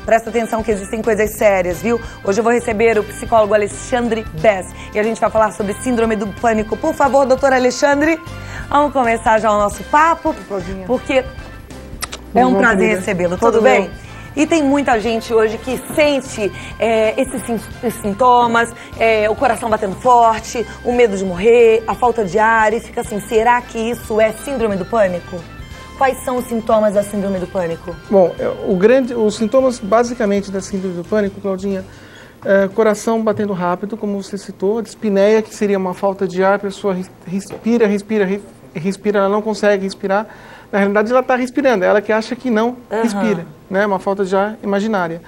Presta atenção que existem coisas sérias, viu? Hoje eu vou receber o psicólogo Alexandre Bess e a gente vai falar sobre síndrome do pânico. Por favor, doutor Alexandre, vamos começar já o nosso papo, porque é um prazer recebê-lo. Tudo bem? E tem muita gente hoje que sente esses sintomas, o coração batendo forte, o medo de morrer, a falta de ar e fica assim, será que isso é síndrome do pânico? Quais são os sintomas da síndrome do pânico? Bom, os sintomas basicamente da síndrome do pânico, Claudinha, coração batendo rápido, como você citou, dispneia, que seria uma falta de ar, a pessoa respira, ela não consegue respirar. Na realidade, ela está respirando, ela que acha que não respira, né? Uma falta de ar imaginária.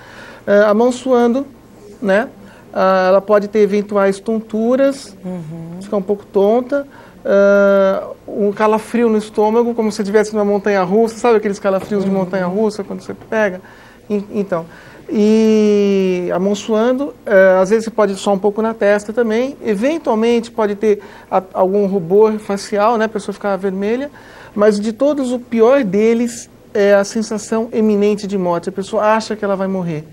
A mão suando, né? Ela pode ter eventuais tonturas, ficar um pouco tonta, um calafrio no estômago, como se estivesse numa montanha-russa, sabe aqueles calafrios de montanha-russa, quando você pega? Então, e a mão suando, às vezes pode suar um pouco na testa também, eventualmente pode ter algum rubor facial, né? A pessoa ficar vermelha. Mas de todos, o pior deles é a sensação eminente de morte. A pessoa acha que ela vai morrer.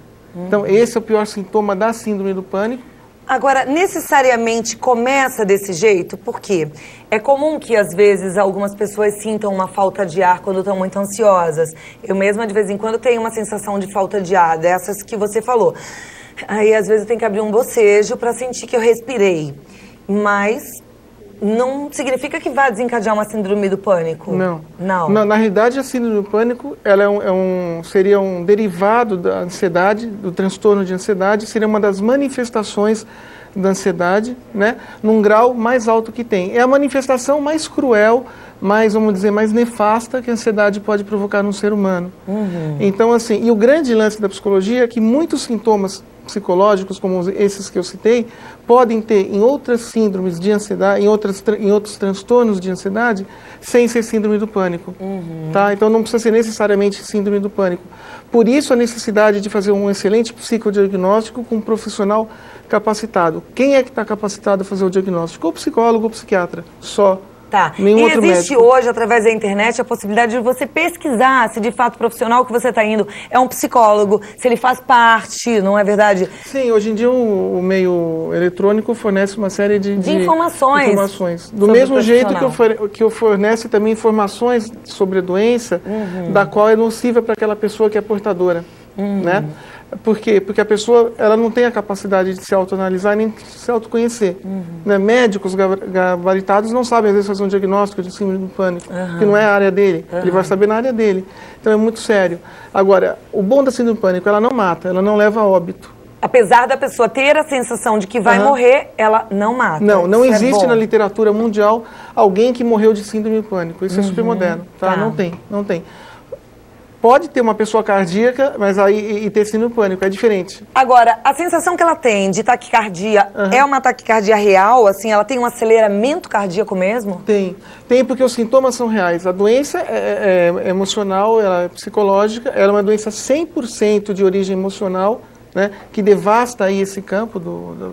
Então, esse é o pior sintoma da síndrome do pânico. Agora, necessariamente começa desse jeito? Por quê? É comum que, às vezes, algumas pessoas sintam uma falta de ar quando estão muito ansiosas. Eu mesma, de vez em quando, tenho uma sensação de falta de ar, dessas que você falou. Aí, às vezes, eu tenho que abrir um bocejo para sentir que eu respirei. Mas não significa que vai desencadear uma síndrome do pânico? Não. Não. Na realidade, a síndrome do pânico ela seria um derivado da ansiedade, do transtorno de ansiedade, seria uma das manifestações da ansiedade, né, num grau mais alto que tem. É a manifestação mais cruel, mais, vamos dizer, mais nefasta que a ansiedade pode provocar no ser humano. Então, assim, e o grande lance da psicologia é que muitos sintomas psicológicos, como esses que eu citei, podem ter em outras síndromes de ansiedade, em outros transtornos de ansiedade, sem ser síndrome do pânico. Tá? Então não precisa ser necessariamente síndrome do pânico. Por isso a necessidade de fazer um excelente psicodiagnóstico com um profissional capacitado. Quem é que está capacitado a fazer o diagnóstico? O psicólogo ou o psiquiatra, só. Tá. Nenhum e outro existe médico. hoje, através da internet, a possibilidade de você pesquisar se de fato o profissional que você está indo é um psicólogo, se ele faz parte, não é verdade? Sim, hoje em dia o meio eletrônico fornece uma série de informações. Do mesmo jeito que fornece também informações sobre a doença, da qual é nociva para aquela pessoa que é portadora, né? Por quê? Porque a pessoa ela não tem a capacidade de se autoanalisar nem de se autoconhecer. Né? Médicos gabaritados não sabem, às vezes, fazer um diagnóstico de síndrome do pânico, que não é a área dele. Ele vai saber na área dele. Então, é muito sério. Agora, o bom da síndrome do pânico, ela não mata, ela não leva a óbito. Apesar da pessoa ter a sensação de que vai morrer, ela não mata. Não existe na literatura mundial alguém que morreu de síndrome do pânico. Isso é super moderno. Tá? Não tem. Pode ter uma pessoa cardíaca, mas aí ter síndrome do pânico é diferente. Agora, a sensação que ela tem de taquicardia é uma taquicardia real? Assim, ela tem um aceleramento cardíaco mesmo? Tem porque os sintomas são reais. A doença é emocional, ela é psicológica, ela é uma doença 100% de origem emocional, né, que devasta aí esse campo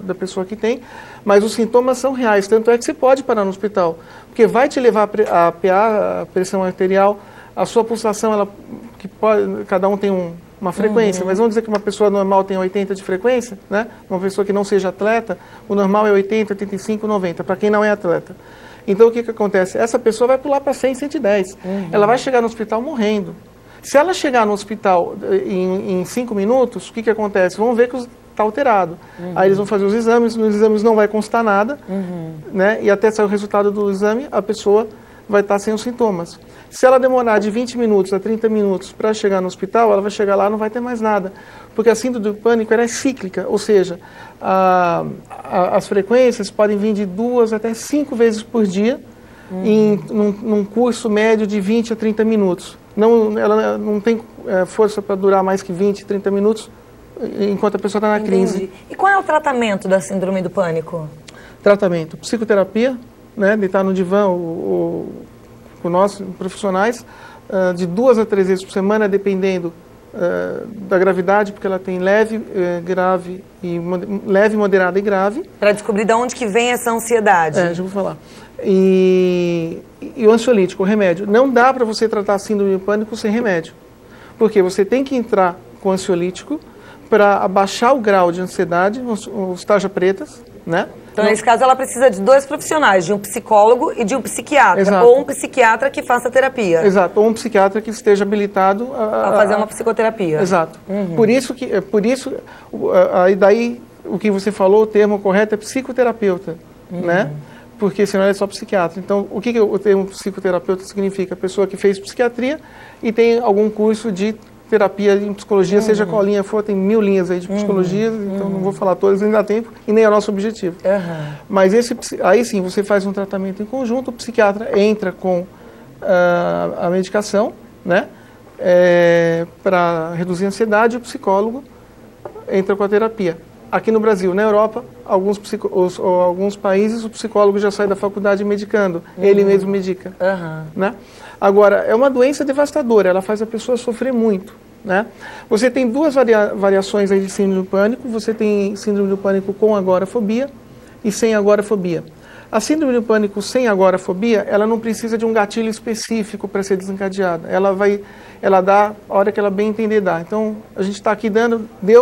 da pessoa que tem, mas os sintomas são reais. Tanto é que você pode parar no hospital, porque vai te levar a PA, a pressão arterial, a sua pulsação, cada um tem uma frequência, mas vamos dizer que uma pessoa normal tem 80 de frequência, né? Uma pessoa que não seja atleta, o normal é 80, 85, 90, para quem não é atleta. Então o que acontece? Essa pessoa vai pular para 100, 110. Ela vai chegar no hospital morrendo. Se ela chegar no hospital em 5 minutos, o que acontece? Vão ver que está alterado. Aí eles vão fazer os exames, nos exames não vai constar nada, né? E até sair o resultado do exame, a pessoa vai estar sem os sintomas. Se ela demorar de 20 minutos a 30 minutos para chegar no hospital, ela vai chegar lá e não vai ter mais nada. Porque a síndrome do pânico ela é cíclica, ou seja, as frequências podem vir de 2 até 5 vezes por dia, num curso médio de 20 a 30 minutos. Ela não tem força para durar mais que 20, 30 minutos, enquanto a pessoa está na crise. E qual é o tratamento da síndrome do pânico? Tratamento, psicoterapia, né, deitar no divã com nós, profissionais, de 2 a 3 vezes por semana, dependendo da gravidade, porque ela tem leve, moderada e grave. Para descobrir de onde que vem essa ansiedade. Já vou falar. E o ansiolítico, o remédio. Não dá para você tratar a síndrome do pânico sem remédio. Porque você tem que entrar com ansiolítico para abaixar o grau de ansiedade, os tarja-pretas, né? Então, nesse caso, ela precisa de 2 profissionais, de um psicólogo e de um psiquiatra. Exato. Ou um psiquiatra que faça terapia. Exato, ou um psiquiatra que esteja habilitado a fazer uma psicoterapia. Exato. Por isso, aí daí, o que você falou, o termo correto é psicoterapeuta, né? Porque senão ele é só psiquiatra. Então, o que o termo psicoterapeuta significa? A pessoa que fez psiquiatria e tem algum curso de terapia em psicologia, seja qual linha for, tem 1000 linhas aí de psicologia, então não vou falar todas, nem dá tempo, e nem é o nosso objetivo. Mas aí sim, você faz um tratamento em conjunto, o psiquiatra entra com a medicação, né, para reduzir a ansiedade, o psicólogo entra com a terapia. Aqui no Brasil, na Europa, alguns países, o psicólogo já sai da faculdade medicando, ele mesmo medica, né? Agora, é uma doença devastadora, ela faz a pessoa sofrer muito, né? Você tem 2 variações aí de síndrome do pânico, você tem síndrome do pânico com agorafobia e sem agorafobia. A síndrome do pânico sem agorafobia, ela não precisa de um gatilho específico para ser desencadeada, ela dá a hora que ela bem entender dá. Então, a gente está aqui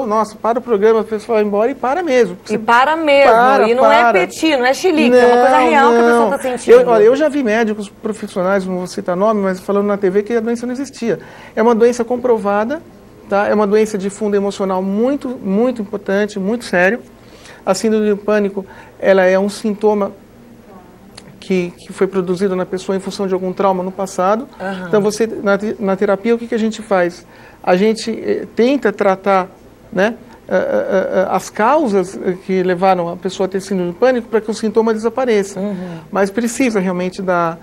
nossa, para o programa, a pessoa vai embora e para mesmo. E para mesmo, e não é petit, não é chilique, é uma coisa real que a pessoa está sentindo. Eu já vi médicos profissionais, não vou citar nome, mas falando na TV que a doença não existia. É uma doença comprovada, tá? É uma doença de fundo emocional muito, muito importante, muito sério. A síndrome do pânico, ela é um sintoma que foi produzido na pessoa em função de algum trauma no passado. Então, na terapia, o que a gente faz? A gente tenta tratar, né, as causas que levaram a pessoa a ter síndrome do pânico para que o sintoma desapareça. Mas precisa realmente da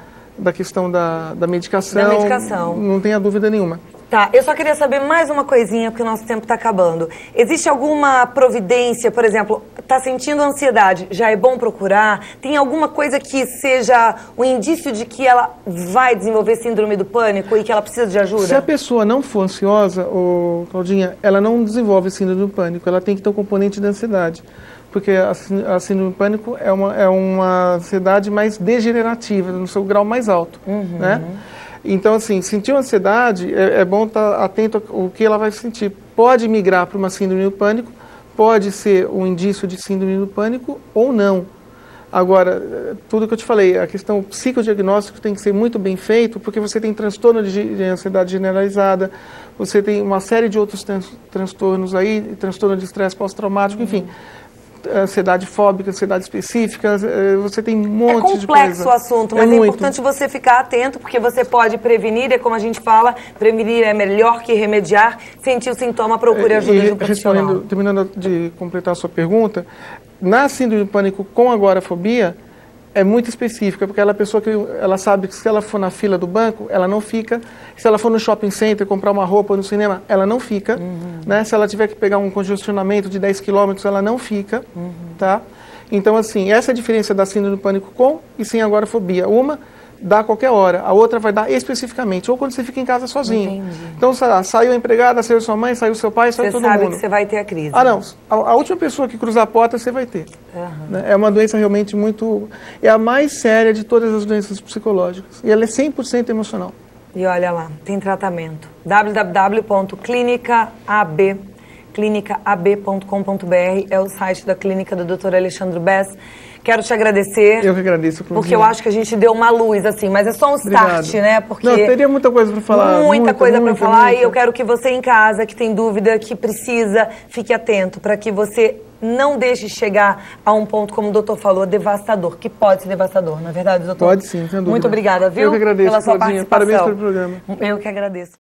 questão da medicação. Da medicação. Não tenha dúvida nenhuma. Tá, eu só queria saber mais uma coisinha, porque o nosso tempo está acabando. Existe alguma providência, por exemplo, está sentindo ansiedade, já é bom procurar? Tem alguma coisa que seja um indício de que ela vai desenvolver síndrome do pânico e que ela precisa de ajuda? Se a pessoa não for ansiosa, Claudinha, ela não desenvolve síndrome do pânico, ela tem que ter um componente de ansiedade. Porque a síndrome do pânico é uma ansiedade mais degenerativa, no seu grau mais alto, né? Então, assim, sentiu ansiedade, é bom estar atento ao que ela vai sentir. Pode migrar para uma síndrome do pânico, pode ser um indício de síndrome do pânico ou não. Agora, tudo que eu te falei, a questão psicodiagnóstica tem que ser muito bem feito, porque você tem transtorno de ansiedade generalizada, você tem uma série de outros transtornos aí, transtorno de estresse pós-traumático, enfim. Ansiedade fóbica, ansiedade específica, você tem um monte de coisa. É complexo o assunto, mas é importante você ficar atento, porque você pode prevenir, é como a gente fala, prevenir é melhor que remediar, sentir o sintoma, procure ajuda de um profissional. Terminando de completar a sua pergunta, na síndrome do pânico com agorafobia, é muito específica, porque ela pessoa que ela sabe que se ela for na fila do banco, ela não fica. Se ela for no shopping center comprar uma roupa no cinema, ela não fica. Né? Se ela tiver que pegar um congestionamento de 10 quilômetros, ela não fica. Tá? Então, assim, essa é a diferença da síndrome do pânico com e sem agorafobia. Uma dá a qualquer hora, a outra vai dar especificamente, ou quando você fica em casa sozinho. Então, saiu a empregada, saiu sua mãe, saiu seu pai, saiu todo mundo. Você sabe que você vai ter a crise. Não, a última pessoa que cruzar a porta, você vai ter. Né? É uma doença realmente muito... É a mais séria de todas as doenças psicológicas. E ela é 100% emocional. E olha lá, tem tratamento. www.clinicab.com.br é o site da clínica do Dr. Alexandre Bess. Quero te agradecer. Eu que agradeço. Porque eu acho que a gente deu uma luz, assim, mas é só um start, né? Porque não, teria muita coisa para falar. Muita coisa para falar. E eu quero que você em casa, que tem dúvida, que precisa, fique atento para que você não deixe chegar a um ponto, como o doutor falou, devastador, que pode ser devastador, não é verdade, doutor? Pode sim, sem dúvida. Muito obrigada, viu? Eu que agradeço, pela sua Claudinha. participação. Parabéns pelo programa. Eu que agradeço.